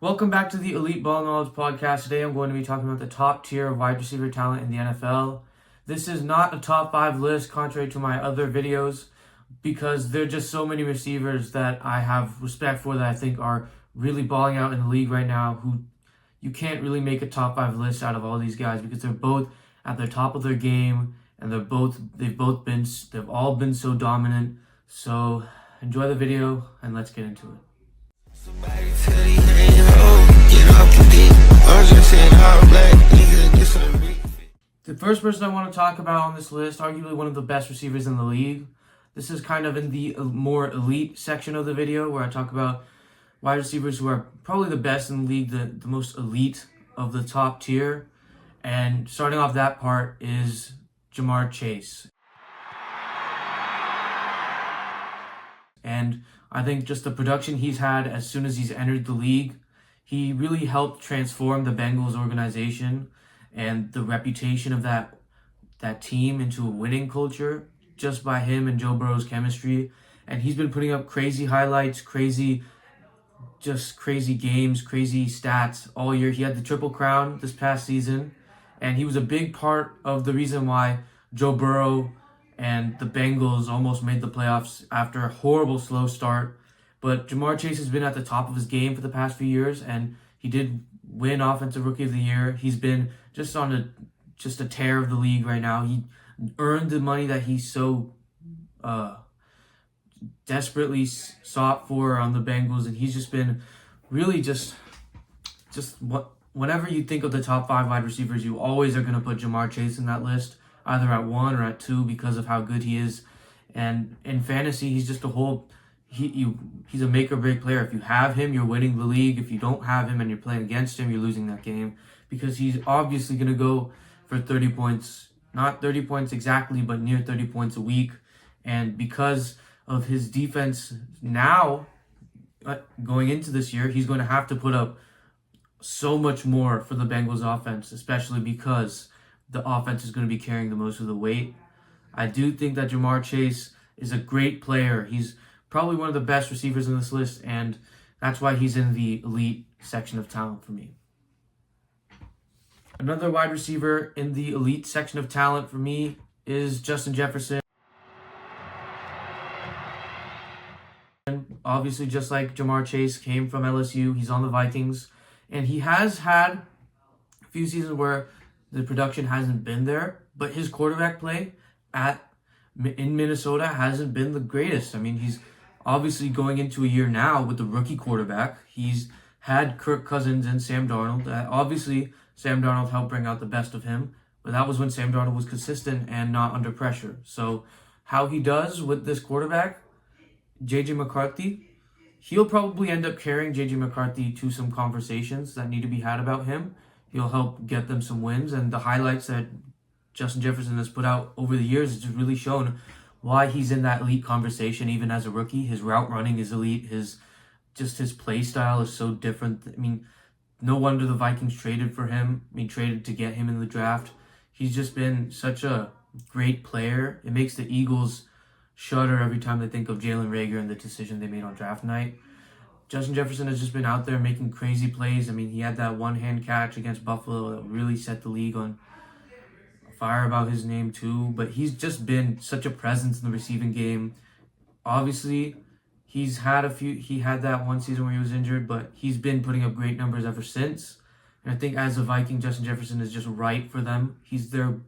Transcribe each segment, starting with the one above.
Welcome back to the Elite Ball Knowledge Podcast. Today I'm going to be talking about the top tier of wide receiver talent in the NFL. This is not a top 5 list, contrary to my other videos, because there are just so many receivers that I have respect for that I think are really balling out in the league right now, who you can't really make a top 5 list out of all these guys because they're both at the top of their game and they've all been so dominant. So enjoy the video and let's get into it. The first person I want to talk about on this list, arguably one of the best receivers in the league. This is kind of in the more elite section of the video where I talk about wide receivers who are probably the best in the league, the most elite of the top tier. And starting off that part is Ja'Marr Chase. And I think just the production he's had as soon as he's entered the league, he really helped transform the Bengals organization and the reputation of that team into a winning culture just by him and Joe Burrow's chemistry. And he's been putting up crazy highlights, crazy games, crazy stats all year. He had the Triple Crown this past season, and he was a big part of the reason why Joe Burrow and the Bengals almost made the playoffs after a horrible slow start. But Ja'Marr Chase has been at the top of his game for the past few years, and he did win Offensive Rookie of the Year. He's been just on a tear of the league right now. He earned the money that he so desperately sought for on the Bengals, and he's just been really whenever you think of the top 5 wide receivers, you always are going to put Ja'Marr Chase in that list, either at 1 or at 2 because of how good he is. And in fantasy, he's just he's a make or break player. If you have him, you're winning the league. If you don't have him and you're playing against him, you're losing that game because he's obviously going to go for 30 points, not 30 points exactly, but near 30 points a week. And because of his defense now, going into this year, he's going to have to put up so much more for the Bengals offense, especially because the offense is going to be carrying the most of the weight. I do think that Ja'Marr Chase is a great player. He's probably one of the best receivers in this list, and that's why he's in the elite section of talent for me. Another wide receiver in the elite section of talent for me is Justin Jefferson. Obviously, just like Ja'Marr Chase came from LSU, he's on the Vikings, and he has had a few seasons where the production hasn't been there, but his quarterback play in Minnesota hasn't been the greatest. I mean, he's obviously going into a year now with the rookie quarterback. He's had Kirk Cousins and Sam Darnold. Obviously, Sam Darnold helped bring out the best of him, but that was when Sam Darnold was consistent and not under pressure. So how he does with this quarterback, J.J. McCarthy, he'll probably end up carrying J.J. McCarthy to some conversations that need to be had about him. He'll help get them some wins, and the highlights that Justin Jefferson has put out over the years has just really shown why he's in that elite conversation even as a rookie. His route running is elite. His play style is so different. I mean, no wonder the Vikings traded for him. I mean, traded to get him in the draft. He's just been such a great player. It makes the Eagles shudder every time they think of Jalen Reagor and the decision they made on draft night. Justin Jefferson has just been out there making crazy plays. I mean, he had that one-hand catch against Buffalo that really set the league on fire about his name too. But he's just been such a presence in the receiving game. Obviously, he had that one season where he was injured, but he's been putting up great numbers ever since. And I think as a Viking, Justin Jefferson is just right for them. He's their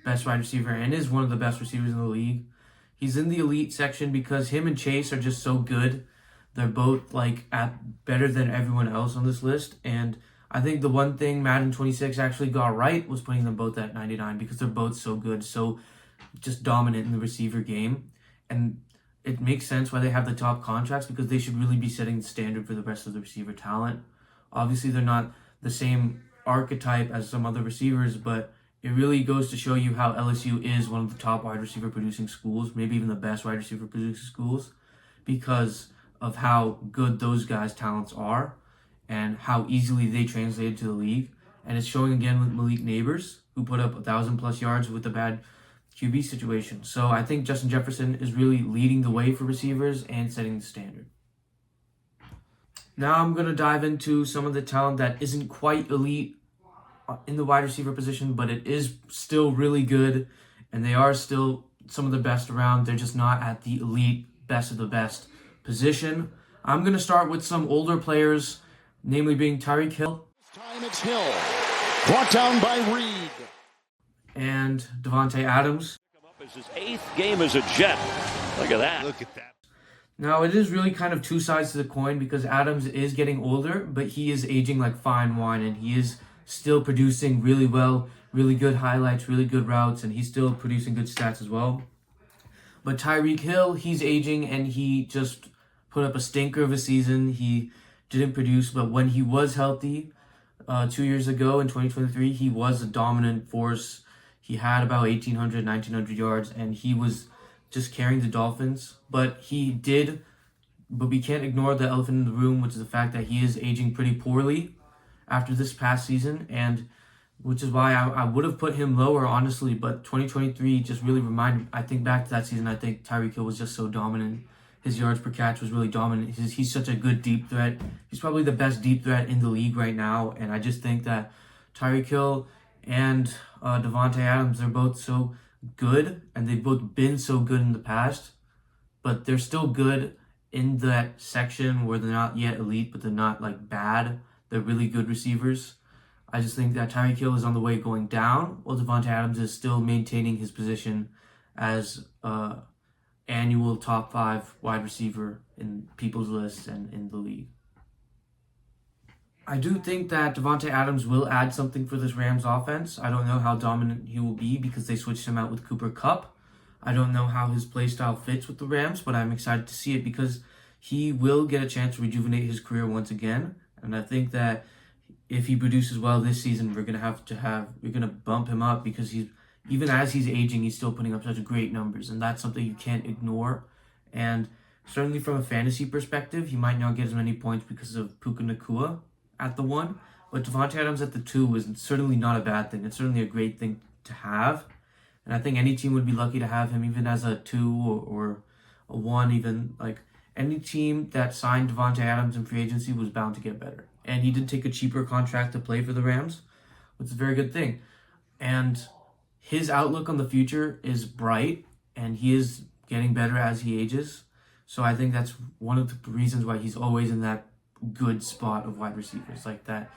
best wide receiver and is one of the best receivers in the league. He's in the elite section because him and Chase are just so good. They're both at better than everyone else on this list. And I think the one thing Madden 26 actually got right was putting them both at 99 because they're both so good, so just dominant in the receiver game. And it makes sense why they have the top contracts because they should really be setting the standard for the rest of the receiver talent. Obviously, they're not the same archetype as some other receivers, but it really goes to show you how LSU is one of the top wide receiver producing schools, maybe even the best wide receiver producing schools, because of how good those guys' talents are and how easily they translated to the league. And it's showing again with Malik Neighbors, who put up 1,000+ yards with a bad QB situation. So I think Justin Jefferson is really leading the way for receivers and setting the standard. Now I'm going to dive into some of the talent that isn't quite elite in the wide receiver position, but it is still really good, and they are still some of the best around. They're just not at the elite, best of the best position. I'm going to start with some older players, namely being Tyreek Hill. Time it's Hill. Brought down by Reed. And Davante Adams. It's his 8th game as a Jet. Look at that. Look at that. Now, it is really kind of two sides to the coin because Adams is getting older, but he is aging like fine wine, and he is still producing really well, really good highlights, really good routes, and he's still producing good stats as well. But Tyreek Hill, he's aging, and he just put up a stinker of a season. He didn't produce, but when he was healthy 2 years ago in 2023, he was a dominant force. He had about 1,800, 1,900 yards, and he was just carrying the Dolphins. But we can't ignore the elephant in the room, which is the fact that he is aging pretty poorly after this past season, and which is why I would have put him lower, honestly, but 2023 just really reminded, I think back to that season, I think Tyreek Hill was just so dominant. His yards per catch was really dominant. He's such a good deep threat. He's probably the best deep threat in the league right now, and I just think that Tyreek Hill and Davante Adams, they're both so good, and they've both been so good in the past, but they're still good in that section where they're not yet elite, but they're not like bad. They're really good receivers. I just think that Tyreek Hill is on the way going down, while Davante Adams is still maintaining his position as annual top 5 wide receiver in people's lists and in the league. I do think that Davante Adams will add something for this Rams offense. I don't know how dominant he will be because they switched him out with Cooper Kupp. I don't know how his play style fits with the Rams, but I'm excited to see it because he will get a chance to rejuvenate his career once again. And I think that if he produces well this season, we're gonna bump him up because even as he's aging, he's still putting up such great numbers, and that's something you can't ignore. And certainly from a fantasy perspective, he might not get as many points because of Puka Nacua at the 1, but Davante Adams at the 2 is certainly not a bad thing. It's certainly a great thing to have, and I think any team would be lucky to have him even as a 2 or a 1, even like any team that signed Davante Adams in free agency was bound to get better. And he did take a cheaper contract to play for the Rams, which is a very good thing. And his outlook on the future is bright, and he is getting better as he ages. So I think that's one of the reasons why he's always in that good spot of wide receivers, like that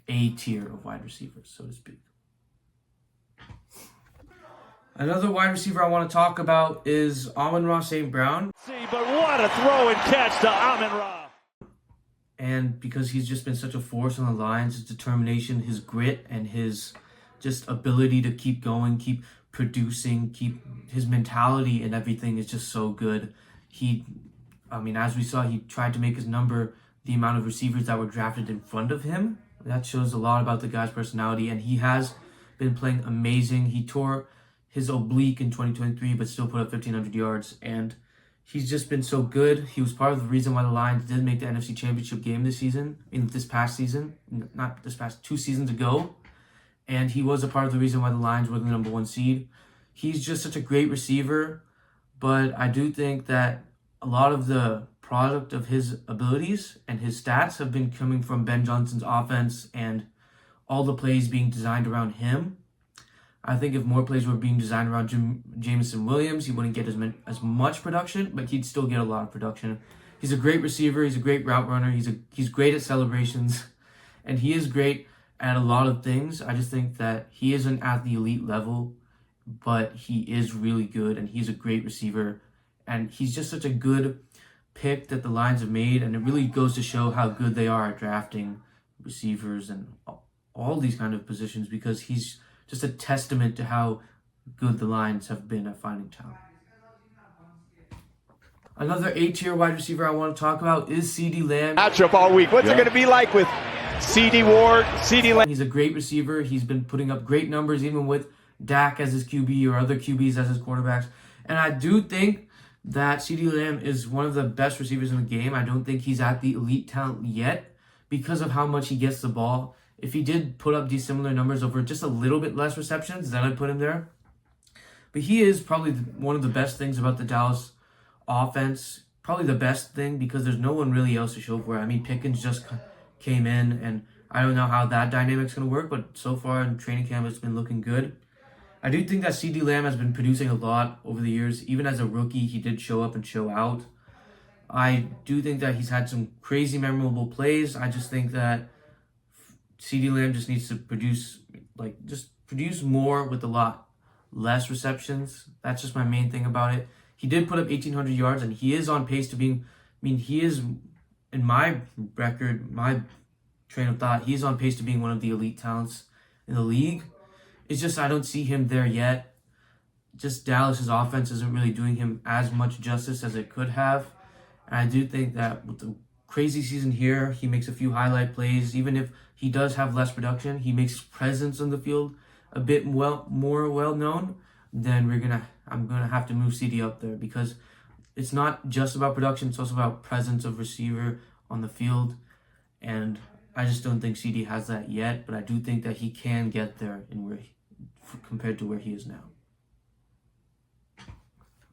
A tier of wide receivers, so to speak. Another wide receiver I want to talk about is Amon-Ra St. Brown. But what a throw and catch to Amon-Ra. And because he's just been such a force on the lines, his determination, his grit, and his just ability to keep going, keep producing, his mentality and everything is just so good. As we saw, he tried to make his number the amount of receivers that were drafted in front of him. That shows a lot about the guy's personality, and he has been playing amazing. He tore his oblique in 2023, but still put up 1,500 yards, and he's just been so good. He was part of the reason why the Lions did make the NFC Championship game this season, this past season, not this past 2 seasons ago, and he was a part of the reason why the Lions were the number 1 seed. He's just such a great receiver, but I do think that a lot of the product of his abilities and his stats have been coming from Ben Johnson's offense and all the plays being designed around him. I think if more plays were being designed around Jameson Williams, he wouldn't get as much production, but he'd still get a lot of production. He's a great receiver. He's a great route runner. He's great at celebrations, and he is great at a lot of things. I just think that he isn't at the elite level, but he is really good, and he's a great receiver, and he's just such a good pick that the Lions have made, and it really goes to show how good they are at drafting receivers and all these kind of positions, because he's just a testament to how good the Lions have been at finding talent. Another A-tier wide receiver I want to talk about is CeeDee Lamb. Matchup all week. What's it going to be like with C.D. Ward, CeeDee Lamb? He's a great receiver. He's been putting up great numbers, even with Dak as his QB or other QBs as his quarterbacks. And I do think that CeeDee Lamb is one of the best receivers in the game. I don't think he's at the elite talent yet because of how much he gets the ball. If he did put up these similar numbers over just a little bit less receptions, then I'd put him there. But he is probably one of the best things about the Dallas offense, probably the best thing because there's no one really else to show for it. I mean, Pickens just came in, and I don't know how that dynamic's going to work, but so far in training camp, it's been looking good. I do think that CeeDee Lamb has been producing a lot over the years. Even as a rookie, he did show up and show out. I do think that he's had some crazy memorable plays. I just think that CeeDee Lamb just needs to produce more with a lot less receptions. That's just my main thing about it. He did put up 1,800 yards, and he is on pace to being, he is, in my record, my train of thought, he's on pace to being one of the elite talents in the league. It's just I don't see him there yet. Just Dallas's offense isn't really doing him as much justice as it could have. And I do think that with the crazy season here, he makes a few highlight plays. Even if he does have less production, he makes his presence on the field a bit more well known. Then I'm gonna have to move CD up there because it's not just about production; it's also about presence of receiver on the field. And I just don't think CD has that yet. But I do think that he can get there compared to where he is now.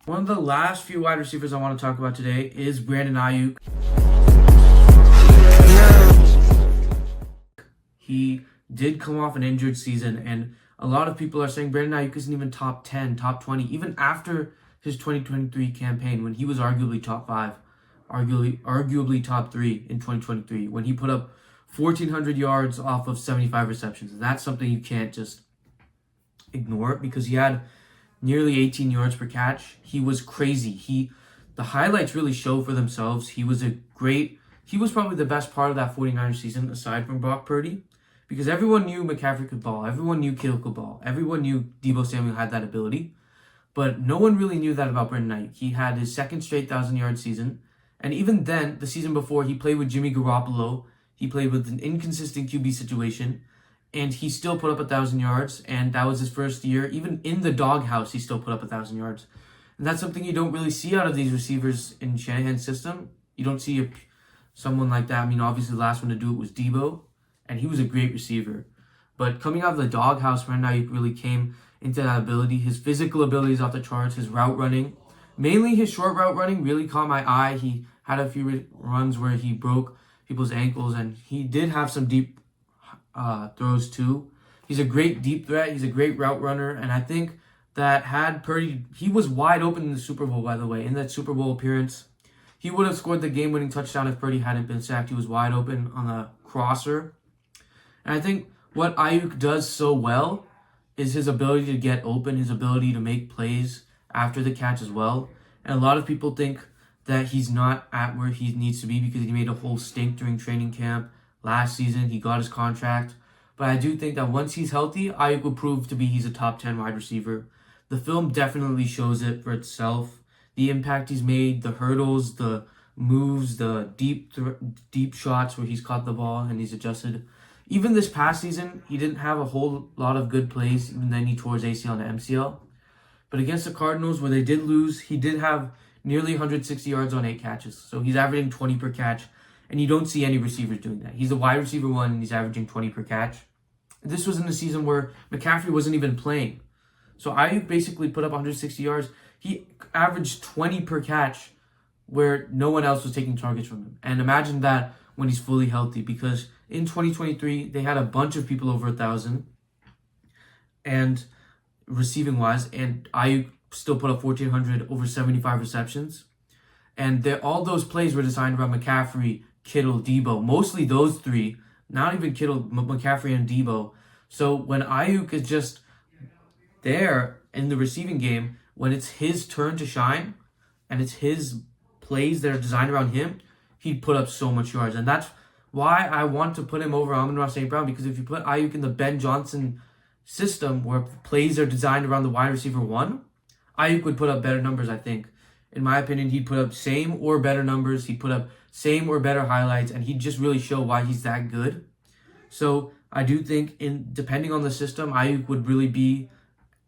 One of the last few wide receivers I want to talk about today is Brandon Aiyuk. He did come off an injured season, and a lot of people are saying Brandon Aiyuk isn't even top 10, top 20, even after his 2023 campaign when he was arguably top 5, arguably top 3 in 2023 when he put up 1,400 yards off of 75 receptions. That's something you can't just ignore because he had nearly 18 yards per catch. He was crazy. The highlights really show for themselves. He was probably the best part of that 49ers season aside from Brock Purdy because everyone knew McCaffrey could ball. Everyone knew Kittle could ball. Everyone knew Deebo Samuel had that ability. But no one really knew that about Brandon Aiyuk. He had his second straight 1,000-yard season. And even then, the season before, he played with Jimmy Garoppolo. He played with an inconsistent QB situation. And he still put up 1,000 yards, and that was his first year. Even in the doghouse, he still put up 1,000 yards. And that's something you don't really see out of these receivers in Shanahan's system. You don't see someone like that. I mean, obviously the last one to do it was Deebo, and he was a great receiver. But coming out of the doghouse, Brandon Aiyuk really came into that ability. His physical ability is off the charts. His route running, mainly his short route running, really caught my eye. He had a few runs where he broke people's ankles, and he did have some deep throws too. He's a great deep threat. He's a great route runner, and I think that had Purdy, he was wide open in the Super Bowl, by the way. In that Super Bowl appearance, he would have scored the game-winning touchdown if Purdy hadn't been sacked. He was wide open on the crosser. And I think what Aiyuk does so well is his ability to get open, his ability to make plays after the catch as well. And a lot of people think that he's not at where he needs to be because he made a whole stink during training camp. Last season, he got his contract. But I do think that once he's healthy, Aiyuk will prove to be he's a top 10 wide receiver. The film definitely shows it for itself. The impact he's made, the hurdles, the moves, the deep shots where he's caught the ball and he's adjusted. Even this past season, he didn't have a whole lot of good plays. Even then, he tore his ACL and MCL. But against the Cardinals, where they did lose, he did have nearly 160 yards on 8 catches. So he's averaging 20 per catch. And you don't see any receivers doing that. He's a wide receiver 1, and he's averaging 20 per catch. This was in a season where McCaffrey wasn't even playing. So Aiyuk basically put up 160 yards. He averaged 20 per catch where no one else was taking targets from him. And imagine that when he's fully healthy, because in 2023, they had a bunch of people over 1,000 and receiving-wise, and Aiyuk still put up 1,400 over 75 receptions. And all those plays were designed around McCaffrey, Kittle, Deebo, mostly those three, not even Kittle, McCaffrey, and Deebo. So when Aiyuk is just there in the receiving game, when it's his turn to shine, and it's his plays that are designed around him, he'd put up so much yards. And that's why I want to put him over Amon-Ra St. Brown, because if you put Aiyuk in the Ben Johnson system, where plays are designed around the wide receiver 1, Aiyuk would put up better numbers, I think. In my opinion, he'd put up same or better numbers. He'd put up same or better highlights, and he'd just really show why he's that good. So I do think, depending on the system, Aiyuk would really be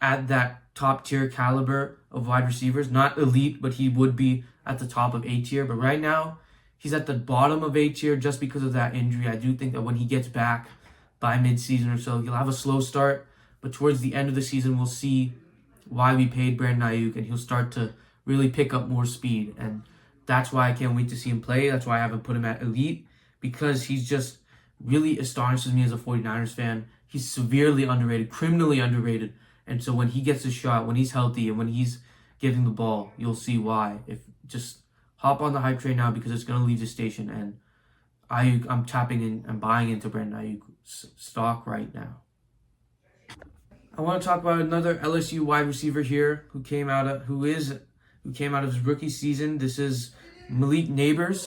at that top-tier caliber of wide receivers. Not elite, but he would be at the top of A-tier. But right now, he's at the bottom of A-tier just because of that injury. I do think that when he gets back by mid-season or so, he'll have a slow start. But towards the end of the season, we'll see why we paid Brandon Aiyuk, and he'll start to really pick up more speed. And That's why I can't wait to see him play. That's why I haven't put him at elite, because he's just really astonishes me as a 49ers fan. He's severely underrated, criminally underrated. And so when he gets a shot, when he's healthy, and when he's getting the ball, you'll see why. If just hop on the hype train now, because it's going to leave the station. And I'm tapping in and buying into Brandon Ayuk stock right now. I want to talk about another LSU wide receiver here who came out of his rookie season. This is Malik Nabers.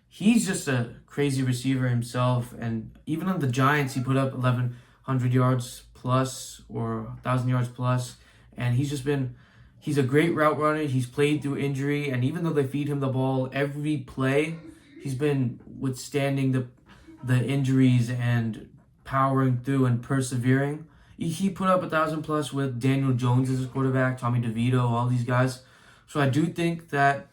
He's just a crazy receiver himself, and even on the Giants, he put up 1,100 yards plus or 1,000 yards plus, and he's a great route runner. He's played through injury, and even though they feed him the ball every play, he's been withstanding the injuries and powering through and persevering. He put up 1,000 plus with Daniel Jones as his quarterback, Tommy DeVito, all these guys. So I do think that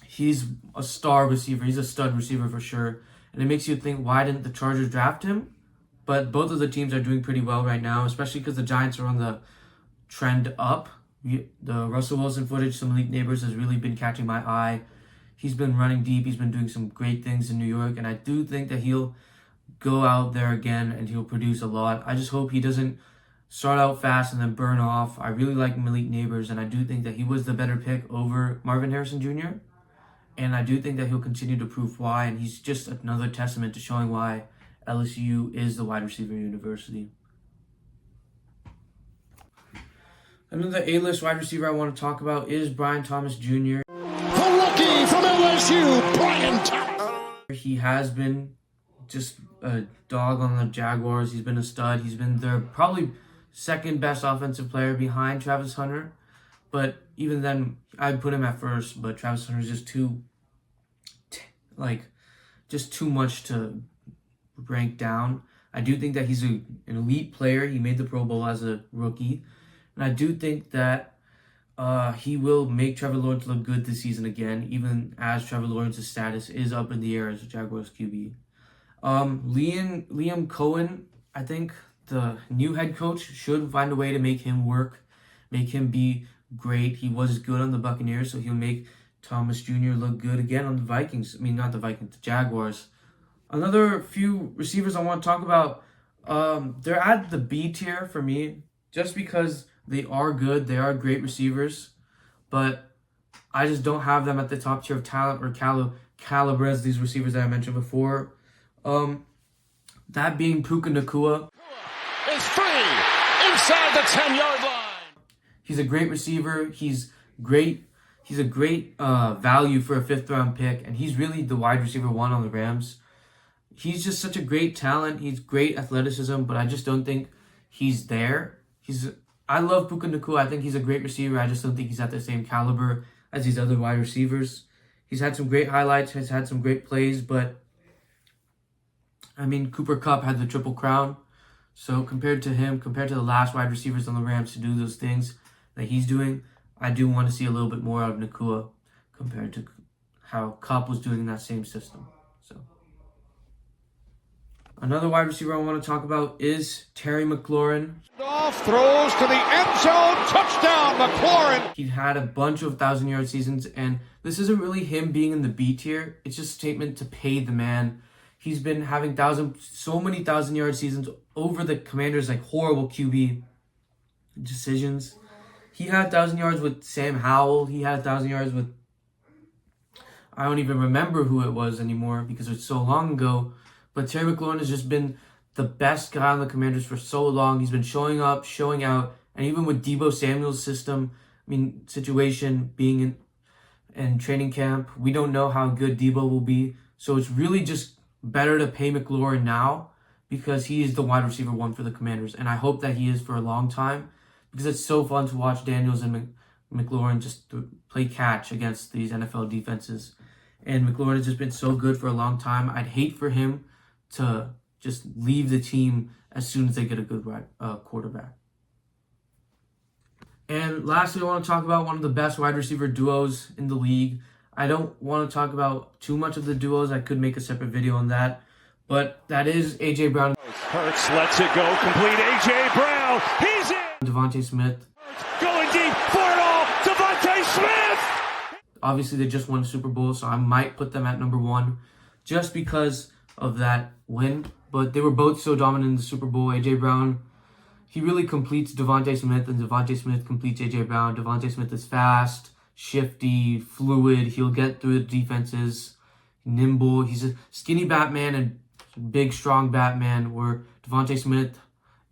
he's a star receiver. He's a stud receiver for sure. And it makes you think, why didn't the Chargers draft him? But both of the teams are doing pretty well right now, especially because the Giants are on the trend up. The Russell Wilson footage, some Malik Nabers has really been catching my eye. He's been running deep. He's been doing some great things in New York. And I do think that he'll go out there again and he'll produce a lot. I just hope he doesn't start out fast and then burn off. I really like Malik Nabers, and I do think that he was the better pick over Marvin Harrison Jr. And I do think that he'll continue to prove why, and he's just another testament to showing why LSU is the wide receiver university. Another A-list wide receiver I want to talk about is Brian Thomas Jr. The rookie from LSU, Brian Thomas. He has been just a dog on the Jaguars. He's been a stud. He's been their probably second best offensive player behind Travis Hunter. But even then, I'd put him at first. But Travis Hunter is just too much to rank down. I do think that he's an elite player. He made the Pro Bowl as a rookie. And I do think that he will make Trevor Lawrence look good this season again, even as Trevor Lawrence's status is up in the air as a Jaguars QB. Liam Cohen, I think the new head coach should find a way to make him work, make him be great. He was good on the Buccaneers, so he'll make Thomas Jr. look good again on the Vikings. I mean, not the Vikings, the Jaguars. Another few receivers I want to talk about, they're at the B tier for me, just because they are good. They are great receivers, but I just don't have them at the top tier of talent or caliber as these receivers that I mentioned before. That being Puka Nacua. It's free inside the 10-yard line. He's a great receiver. He's great. He's a great value for a 5th-round pick, and he's really the wide receiver one on the Rams. He's just such a great talent. He's great athleticism, but I just don't think he's there. I love Puka Nacua. I think he's a great receiver. I just don't think he's at the same caliber as these other wide receivers. He's had some great highlights. He's had some great plays, but I mean, Cooper Kupp had the Triple Crown. So compared to him, compared to the last wide receivers on the Rams to do those things that he's doing, I do want to see a little bit more out of Nacua compared to how Kupp was doing in that same system. So another wide receiver I want to talk about is Terry McLaurin. Off throws to the end zone, touchdown McLaurin. He had a bunch of 1,000-yard seasons, and this isn't really him being in the B tier. It's just a statement to pay the man. He's been having so many 1,000-yard seasons over the Commanders, like horrible QB decisions. He had 1,000 yards with Sam Howell. He had 1,000 yards with, I don't even remember who it was anymore because it's so long ago. But Terry McLaurin has just been the best guy on the Commanders for so long. He's been showing up, showing out, and even with Deebo Samuel's situation being in training camp, we don't know how good Deebo will be. So it's really just better to pay McLaurin now because he is the wide receiver one for the Commanders, and I hope that he is for a long time because it's so fun to watch Daniels and McLaurin just play catch against these NFL defenses. And McLaurin has just been so good for a long time. I'd hate for him to just leave the team as soon as they get a good quarterback. And lastly, I want to talk about one of the best wide receiver duos in the league. I don't want to talk about too much of the duos. I could make a separate video on that. But that is A.J. Brown. Hurts lets it go. Complete A.J. Brown. He's in. Devontae Smith. Going deep for it all. Obviously, they just won the Super Bowl, so I might put them at number 1 just because of that win. But they were both so dominant in the Super Bowl. A.J. Brown, he really completes Devontae Smith, and Devontae Smith completes A.J. Brown. Devontae Smith is fast, shifty, fluid. He'll get through the defenses, nimble. He's a skinny Batman and big, strong Batman, where Devontae Smith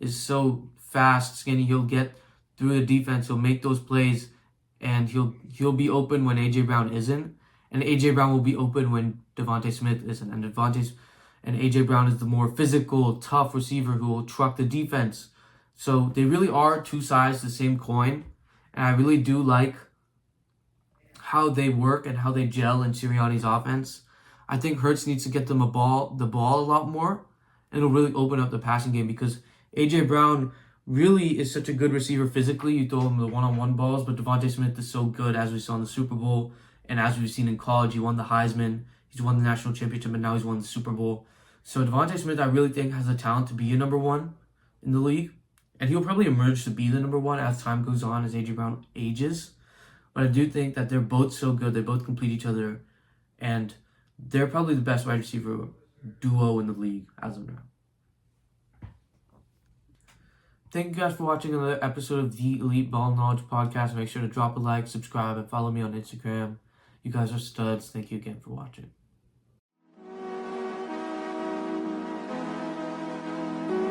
is so fast, skinny. He'll get through the defense. He'll make those plays, and he'll be open when A.J. Brown isn't. And A.J. Brown will be open when Devontae Smith isn't. And A.J. Brown is the more physical, tough receiver who will truck the defense. So they really are two sides of the same coin. And I really do like how they work and how they gel in Sirianni's offense. I think Hurts needs to get them the ball a lot more. And it'll really open up the passing game because A.J. Brown really is such a good receiver physically. You throw him the one-on-one balls, but Devontae Smith is so good, as we saw in the Super Bowl. And as we've seen in college, he won the Heisman. He's won the national championship, and now he's won the Super Bowl. So Devontae Smith, I really think, has the talent to be a number 1 in the league. And he'll probably emerge to be the number 1 as time goes on, as A.J. Brown ages. But I do think that they're both so good. They both complete each other. And they're probably the best wide receiver duo in the league as of now. Thank you guys for watching another episode of the Elite Ball Knowledge Podcast. Make sure to drop a like, subscribe, and follow me on Instagram. You guys are studs. Thank you again for watching.